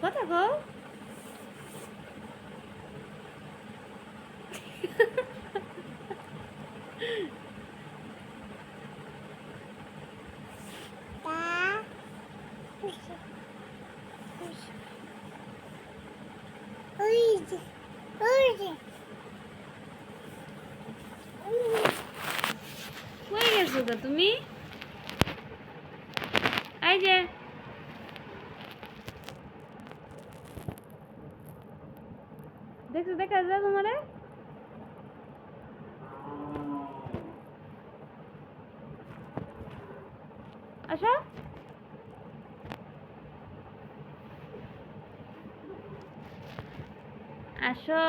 কথা কও। কই গেছো গো তুমি? এই যে দেখছো, দেখা যায় তোমারে? আসো। আসো।